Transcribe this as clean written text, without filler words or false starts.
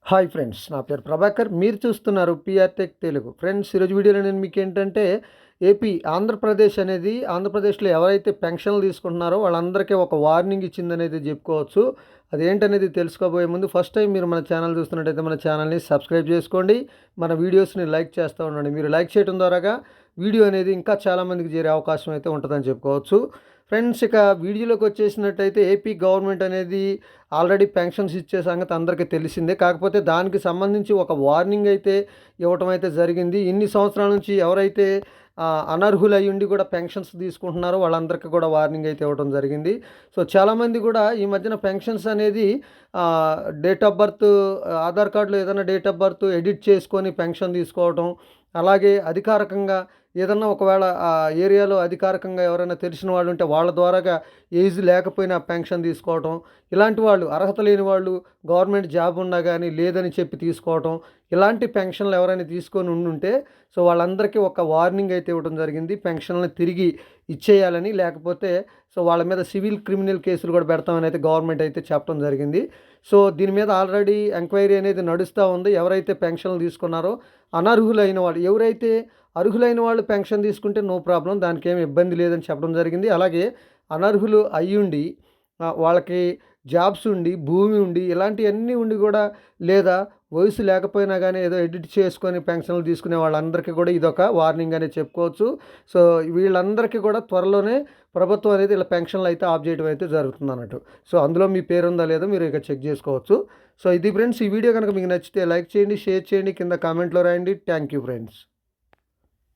Hi friends, నా పేరు ప్రభాకర్. మీరు చూస్తున్నారు పిఆర్ టెక్ తెలుగు. ఫ్రెండ్స్, ఈరోజు వీడియోలో నేను మీకు ఏంటంటే ఆంధ్రప్రదేశ్లో ఎవరైతే పెన్షన్లు తీసుకుంటున్నారో వాళ్ళందరికీ ఒక వార్నింగ్ ఇచ్చిందనేది చెప్పుకోవచ్చు. అదేంటనేది తెలుసుకోబోయే ముందు ఫస్ట్ టైం మీరు మన ఛానల్ చూస్తున్నట్టయితే మన ఛానల్ని సబ్స్క్రైబ్ చేసుకోండి. మన వీడియోస్ని లైక్ చేస్తూ ఉండండి. మీరు లైక్ చేయడం ద్వారాగా వీడియో అనేది ఇంకా చాలామందికి చేరే అవకాశం అయితే ఉంటుందని చెప్పుకోవచ్చు. ఫ్రెండ్స్, ఇక వీడియోలోకి వచ్చేసినట్టయితే ఏపీ గవర్నమెంట్ అనేది ఆల్రెడీ పెన్షన్స్ ఇచ్చే సంగతి అందరికీ తెలిసిందే. కాకపోతే దానికి సంబంధించి ఒక వార్నింగ్ అయితే ఇవ్వటం అయితే జరిగింది. ఇన్ని సంవత్సరాల నుంచి ఎవరైతే అనర్హులై ఉండి కూడా పెన్షన్స్ తీసుకుంటున్నారో వాళ్ళందరికీ కూడా వార్నింగ్ అయితే ఇవ్వడం జరిగింది. సో చాలామంది కూడా ఈ మధ్యన పెన్షన్స్ అనేది డేట్ ఆఫ్ బర్త్, ఆధార్ కార్డులో ఏదైనా డేట్ ఆఫ్ బర్త్ ఎడిట్ చేసుకొని పెన్షన్ తీసుకోవడం, అలాగే అధికారికంగా ఏదన్నా ఒకవేళ ఆ ఏరియాలో అధికారికంగా ఎవరైనా తెలిసిన వాళ్ళు ఉంటే వాళ్ళ ద్వారాగా ఏజ్ లేకపోయినా పెన్షన్ తీసుకోవటం, ఇలాంటి వాళ్ళు అర్హత లేని వాళ్ళు గవర్నమెంట్ జాబ్ ఉన్నా కానీ లేదని చెప్పి తీసుకోవటం, ఇలాంటి పెన్షన్లు ఎవరైనా తీసుకొని ఉండుంటే సో వాళ్ళందరికీ ఒక వార్నింగ్ అయితే ఇవ్వడం జరిగింది. పెన్షన్లను తిరిగి ఇచ్చేయాలని, లేకపోతే సో వాళ్ళ మీద సివిల్ క్రిమినల్ కేసులు కూడా పెడతామని అయితే గవర్నమెంట్ అయితే చెప్పడం జరిగింది. సో దీని మీద ఆల్రెడీ ఎంక్వైరీ అనేది నడుస్తూ ఉంది. ఎవరైతే పెన్షన్లు తీసుకున్నారో అనర్హులైన వాళ్ళు, ఎవరైతే అర్హులైన వాళ్ళు పెన్షన్ తీసుకుంటే నో ప్రాబ్లం, దానికి ఏమి ఇబ్బంది లేదని చెప్పడం జరిగింది. అలాగే అనర్హులు అయ్యుండి వాళ్ళకి జాబ్స్ ఉండి, భూమి ఉండి, ఇలాంటివన్నీ ఉండి కూడా లేదా వయసు లేకపోయినా కానీ ఏదో ఎడిట్ చేసుకొని పెన్షన్లు తీసుకునే వాళ్ళందరికీ కూడా ఇదొక వార్నింగ్ అనేది చెప్పుకోవచ్చు. సో వీళ్ళందరికీ కూడా త్వరలోనే ప్రభుత్వం అనేది ఇలా పెన్షన్లు అయితే ఆఫ్ చేయడం అయితే జరుగుతుంది అన్నట్టు. సో అందులో మీ పేరు ఉందా లేదో మీరు ఇక చెక్ చేసుకోవచ్చు. సో ఇది ఫ్రెండ్స్, ఈ వీడియో కనుక మీకు నచ్చితే లైక్ చేయండి, షేర్ చేయండి, కింద కామెంట్లో రాయండి. Thank you friends.